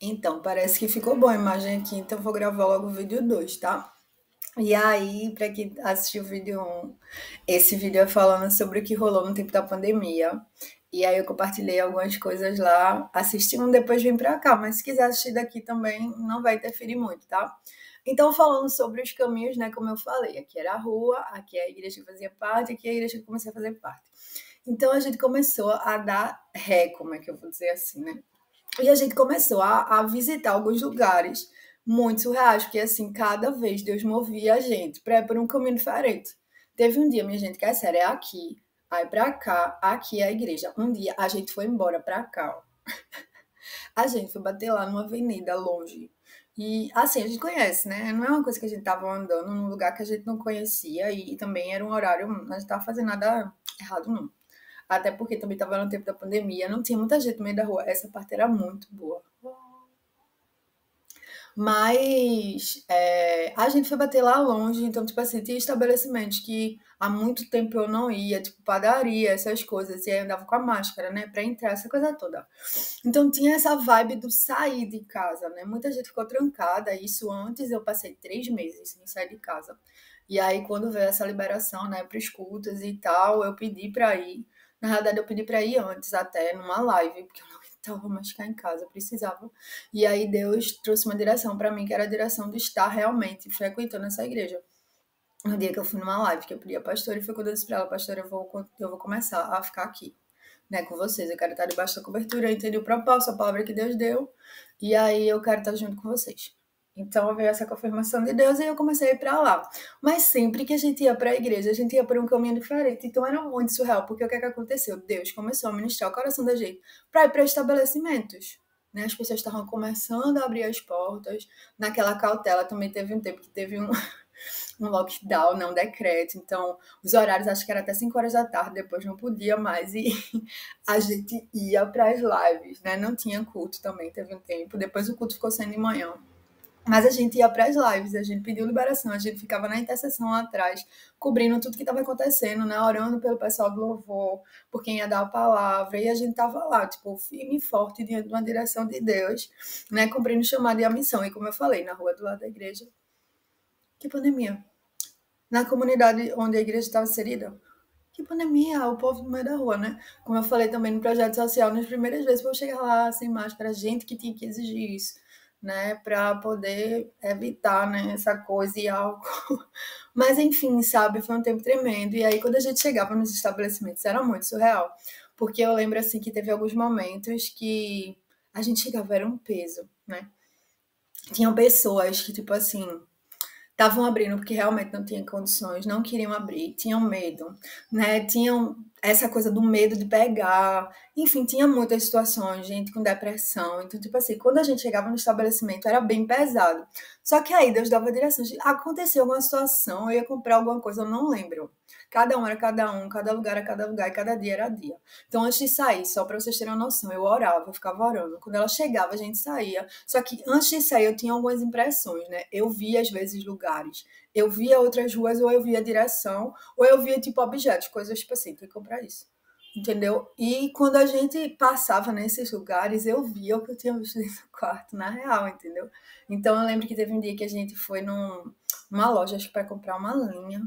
Então, parece que ficou boa a imagem aqui, então eu vou gravar logo o vídeo 2, tá? E aí, para quem assistiu o vídeo 1, esse vídeo é falando sobre o que rolou no tempo da pandemia. E aí eu compartilhei algumas coisas lá, assisti um, depois vim pra cá, mas se quiser assistir daqui também, não vai interferir muito, tá? Então, falando sobre os caminhos, né, como eu falei, aqui era a rua, aqui é a igreja que fazia parte, aqui é a igreja que eu comecei a fazer parte. Então, a gente começou a dar ré, como é que eu vou dizer assim, né? E a gente começou a visitar alguns lugares muito surreais, porque assim, cada vez Deus movia a gente para ir por um caminho diferente. Teve um dia, minha gente, que é sério, é aqui, aí pra cá, aqui é a igreja. Um dia a gente foi embora pra cá, ó. A gente foi bater lá numa avenida longe. E assim, a gente conhece, né? Não é uma coisa que a gente tava andando num lugar que a gente não conhecia e também era um horário, a gente tava fazendo nada errado, não. Até porque também tava no tempo da pandemia, não tinha muita gente no meio da rua. Essa parte era muito boa. Mas a gente foi bater lá longe, então, tipo assim, tinha estabelecimentos que há muito tempo eu não ia, tipo padaria, essas coisas, e aí eu andava com a máscara, né, pra entrar, essa coisa toda. Então tinha essa vibe do sair de casa, né? Muita gente ficou trancada, isso antes eu passei 3 meses sem sair de casa. E aí, quando veio essa liberação, né, para escutas e tal, eu pedi pra ir. Na realidade, eu pedi pra ir antes, até numa live, porque eu não aguentava mais ficar em casa, eu precisava. E aí Deus trouxe uma direção para mim, que era a direção de estar realmente frequentando essa igreja. No dia que eu fui numa live, que eu pedi a pastora, e foi quando eu disse para ela, pastora, eu vou começar a ficar aqui, né, com vocês. Eu quero estar debaixo da cobertura, eu entendi o propósito, a palavra que Deus deu, e aí eu quero estar junto com vocês. Então veio essa confirmação de Deus e eu comecei a ir para lá. Mas sempre que a gente ia para a igreja, a gente ia por um caminho diferente. Então era muito surreal, porque o que é que aconteceu? Deus começou a ministrar o coração da gente para ir para estabelecimentos. Né? As pessoas estavam começando a abrir as portas. Naquela cautela também teve um tempo que teve um lockdown, né, um decreto. Então, os horários acho que era até 5 horas da tarde, depois não podia mais. E a gente ia para as lives, né? Não tinha culto também, teve um tempo. Depois o culto ficou sendo de manhã. Mas a gente ia para as lives, a gente pediu liberação, a gente ficava na intercessão lá atrás, cobrindo tudo que estava acontecendo, né? Orando pelo pessoal do louvor, por quem ia dar a palavra, e a gente estava lá, tipo, firme e forte diante de uma direção de Deus, né? Cumprindo o chamado e a missão. E como eu falei, na rua do lado da igreja, que pandemia. Na comunidade onde a igreja estava inserida, que pandemia, o povo no meio da rua, né? Como eu falei também no projeto social, nas primeiras vezes eu chegar lá sem máscara, gente que tinha que exigir isso, né? Para poder evitar, né, essa coisa e álcool. Mas enfim, sabe, foi um tempo tremendo. E aí quando a gente chegava nos estabelecimentos era muito surreal, porque eu lembro assim que teve alguns momentos que a gente chegava era um peso, né? Tinham pessoas que tipo assim estavam abrindo porque realmente não tinham condições, não queriam abrir, tinham medo, né? Tinham essa coisa do medo de pegar, enfim, tinha muitas situações, gente com depressão. Então, tipo assim, quando a gente chegava no estabelecimento era bem pesado. Só que aí Deus dava direção. Aconteceu alguma situação, eu ia comprar alguma coisa, eu não lembro. Cada um era cada um, cada lugar era cada lugar e cada dia era dia. Então, antes de sair, só para vocês terem uma noção, eu orava, eu ficava orando. Quando ela chegava, a gente saía. Só que antes de sair, eu tinha algumas impressões, né? Eu via, às vezes, lugares. Eu via outras ruas, ou eu via direção, ou eu via, tipo, objetos, coisas tipo assim, tem que comprar isso. Entendeu? E quando a gente passava nesses lugares, eu via o que eu tinha visto dentro do quarto, na real, entendeu? Então eu lembro que teve um dia que a gente foi numa loja, acho que para comprar uma linha,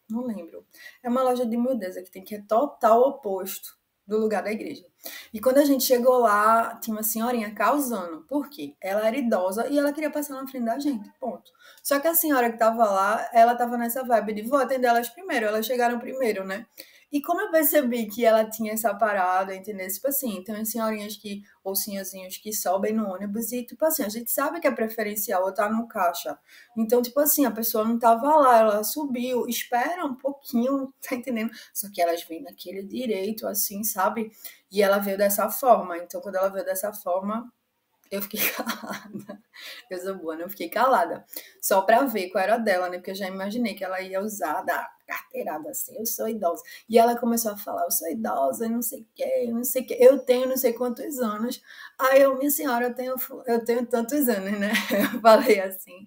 não lembro. É uma loja de mudeza que tem que é total oposto do lugar da igreja. E quando a gente chegou lá, tinha uma senhorinha causando. Por quê? Ela era idosa e ela queria passar na frente da gente. Ponto. Só que a senhora que tava lá, ela tava nessa vibe de vou atender elas primeiro. Elas chegaram primeiro, né? E como eu percebi que ela tinha essa parada, entendeu? Tipo assim, tem umas senhorinhas que, ou senhorzinhos que sobem no ônibus e, tipo assim, a gente sabe que é preferencial ou tá no caixa. Então, tipo assim, a pessoa não tava lá, ela subiu, espera um pouquinho, tá entendendo? Só que elas vêm naquele direito, assim, sabe? E ela veio dessa forma. Então, quando ela veio dessa forma, eu fiquei calada. Eu sou boa, né? Eu fiquei calada. Só pra ver qual era dela, né? Porque eu já imaginei que ela ia usar da carteirada assim. Eu sou idosa. E ela começou a falar: eu sou idosa, não sei o quê, não sei o quê. Eu tenho não sei quantos anos. Aí eu, minha senhora, eu tenho tantos anos, né? Eu falei assim.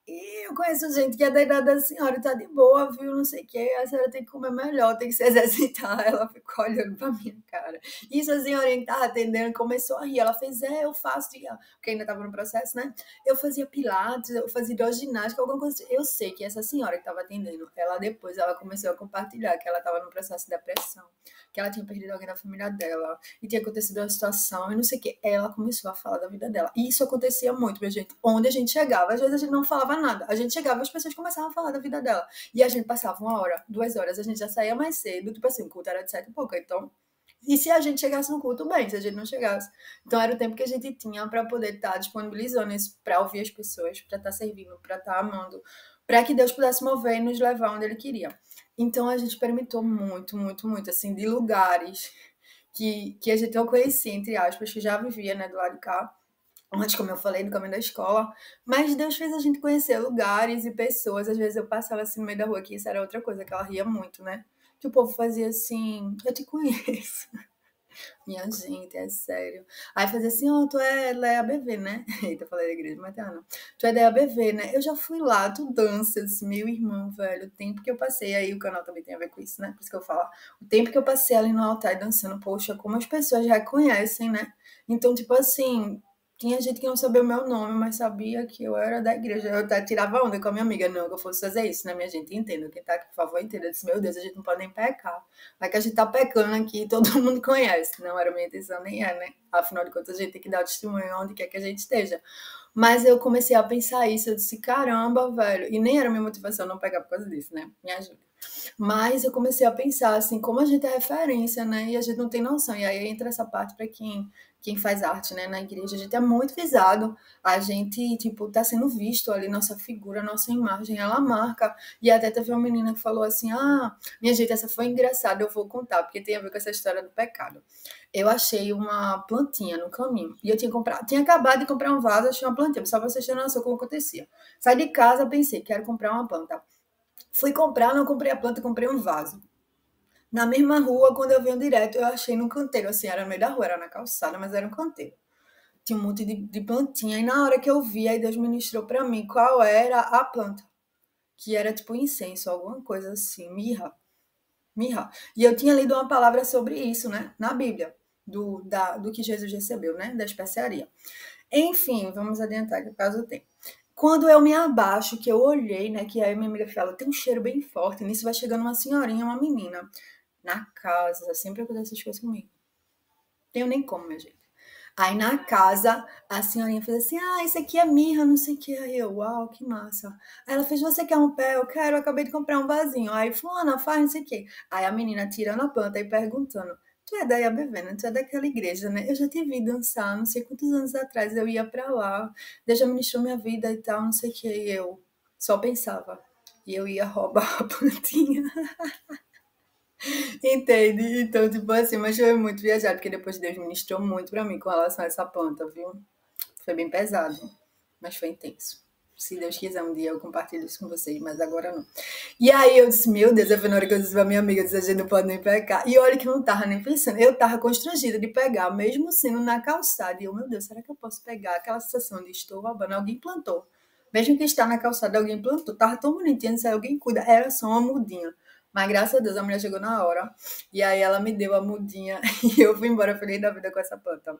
E eu conheço gente que é da idade da senhora e tá de boa, viu? Não sei o quê. A senhora tem que comer melhor, tem que se exercitar. Ela ficou olhando pra minha cara. Isso a senhorinha que tava atendendo começou a rir. Ela fez, eu faço, porque ainda tava no processo, né? Eu fazia pilates, eu fazia hidroginástica, alguma coisa assim. Eu sei que essa senhora que tava atendendo, ela depois ela começou a compartilhar que ela tava no processo de depressão, que ela tinha perdido alguém da família dela e tinha acontecido uma situação e não sei o que. Ela começou a falar da vida dela. E isso acontecia muito, minha gente. Onde a gente chegava, às vezes a gente não falava nada. A gente chegava e as pessoas começavam a falar da vida dela. E a gente passava 1 hora, 2 horas, a gente já saía mais cedo. Tipo assim, o culto era de 7 e pouco. Então, e se a gente chegasse no culto, bem, se a gente não chegasse. Então, era o tempo que a gente tinha para poder estar disponibilizando isso, para ouvir as pessoas, para estar servindo, para estar amando, para que Deus pudesse mover e nos levar onde Ele queria. Então, a gente experimentou muito, muito, muito, assim, de lugares que a gente não conhecia, entre aspas, que já vivia, né, do lado de cá, antes, como eu falei, no caminho da escola, mas Deus fez a gente conhecer lugares e pessoas. Às vezes eu passava assim no meio da rua, que isso era outra coisa, que ela ria muito, né? Que o povo fazia assim, eu te conheço. Minha gente, é sério. Aí fazia assim, tu é da EABV, né? Eita, eu falei da igreja, mas não. Tu é da EABV, né? Eu já fui lá, tu dança. Eu disse, meu irmão, velho, o tempo que eu passei, aí o canal também tem a ver com isso, né? Por isso que eu falo. O tempo que eu passei ali no altar dançando, poxa, como as pessoas reconhecem, né? Então, tipo assim, tinha gente que não sabia o meu nome, mas sabia que eu era da igreja. Eu até tirava onda com a minha amiga, não, que eu fosse fazer isso, né, minha gente? Entenda, quem tá aqui, por favor, entenda. Eu disse, meu Deus, a gente não pode nem pecar. Vai que a gente tá pecando aqui, todo mundo conhece. Não era minha intenção, nem é, né? Afinal de contas, a gente tem que dar testemunho onde quer que a gente esteja. Mas eu comecei a pensar isso, eu disse, caramba, velho. E nem era minha motivação não pegar por causa disso, né? Me ajuda. Mas eu comecei a pensar assim, como a gente é referência, né? E a gente não tem noção. E aí entra essa parte para quem faz arte, né, na igreja, a gente é muito visado, a gente, tipo, tá sendo visto ali, nossa figura, nossa imagem, ela marca. E até teve uma menina que falou assim, minha gente, essa foi engraçada, eu vou contar, porque tem a ver com essa história do pecado. Eu achei uma plantinha no caminho, e eu tinha acabado de comprar um vaso, achei uma plantinha, só pra vocês terem noção como acontecia. Saí de casa, pensei, quero comprar uma planta. Fui comprar, não comprei a planta, comprei um vaso. Na mesma rua, quando eu venho direto, eu achei num canteiro, assim, era no meio da rua, era na calçada, mas era um canteiro. Tinha um monte de plantinha, e na hora que eu vi, aí Deus ministrou pra mim qual era a planta, que era tipo incenso, alguma coisa assim, mirra, mirra. E eu tinha lido uma palavra sobre isso, né, na Bíblia, do que Jesus recebeu, né, da especiaria. Enfim, vamos adiantar que por causa do tempo. Quando eu me abaixo, que eu olhei, né, que aí minha amiga fala, tem um cheiro bem forte, nisso vai chegando uma senhorinha, uma menina, na casa, sempre acontece essas coisas comigo. Tenho nem como, minha gente. Aí na casa, a senhorinha fez assim, isso aqui é mirra, não sei o que. Aí eu, uau, que massa. Aí ela fez, você quer um pé? Eu quero, eu acabei de comprar um vasinho. Aí fulana, faz não sei o que. Aí a menina tirando a planta e perguntando, tu é da IABV, né? Tu é daquela igreja, né? Eu já te vi dançar, não sei quantos anos atrás eu ia pra lá. Deus já ministrou minha vida e tal, não sei o que. E eu só pensava. E eu ia roubar a plantinha. Entende? Então, tipo assim, mas foi muito viajado, porque depois Deus ministrou muito pra mim com relação a essa planta, viu? Foi bem pesado, mas foi intenso. Se Deus quiser, um dia eu compartilho isso com vocês, mas agora não. E aí eu disse, meu Deus, foi na hora que eu disse pra minha amiga, eu disse, a gente não pode nem pegar. E olha que eu não tava nem pensando, eu tava constrangida de pegar, mesmo sendo na calçada. E eu, meu Deus, será que eu posso pegar? Aquela sensação de estou roubando, alguém plantou. Mesmo que está na calçada, alguém plantou. Tava tão bonitinho, se alguém cuida, era só uma mudinha. Mas graças a Deus a mulher chegou na hora. E aí ela me deu a mudinha e eu fui embora feliz da vida com essa planta.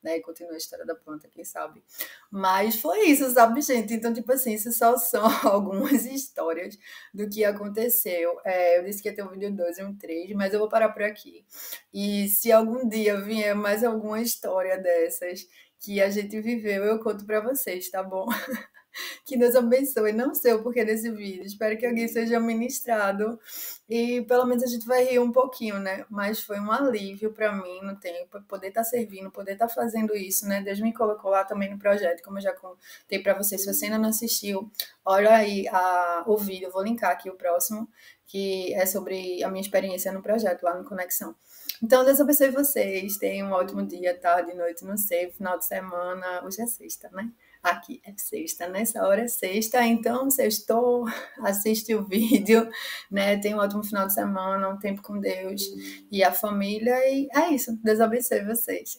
Né? E continua a história da planta, quem sabe. Mas foi isso, sabe, gente? Então, tipo assim, isso só são algumas histórias do que aconteceu. Eu disse que ia ter um vídeo 2 e um 3, mas eu vou parar por aqui. E se algum dia vier mais alguma história dessas que a gente viveu, eu conto pra vocês, tá bom? Que Deus abençoe. Não sei o porquê desse vídeo. Espero que alguém seja ministrado. E pelo menos a gente vai rir um pouquinho, né? Mas foi um alívio para mim no tempo, poder estar servindo, poder estar fazendo isso, né? Deus me colocou lá também no projeto, como eu já contei para vocês. Se você ainda não assistiu, olha aí o vídeo. Eu vou linkar aqui o próximo, que é sobre a minha experiência no projeto lá no Conexão. Então, Deus abençoe vocês. Tenham um ótimo dia, tarde, noite, não sei, final de semana. Hoje é sexta, né? Aqui é sexta, nessa hora é sexta, então sextou, assiste o vídeo, né? Tenha um ótimo final de semana, um tempo com Deus e a família, e é isso. Deus abençoe vocês.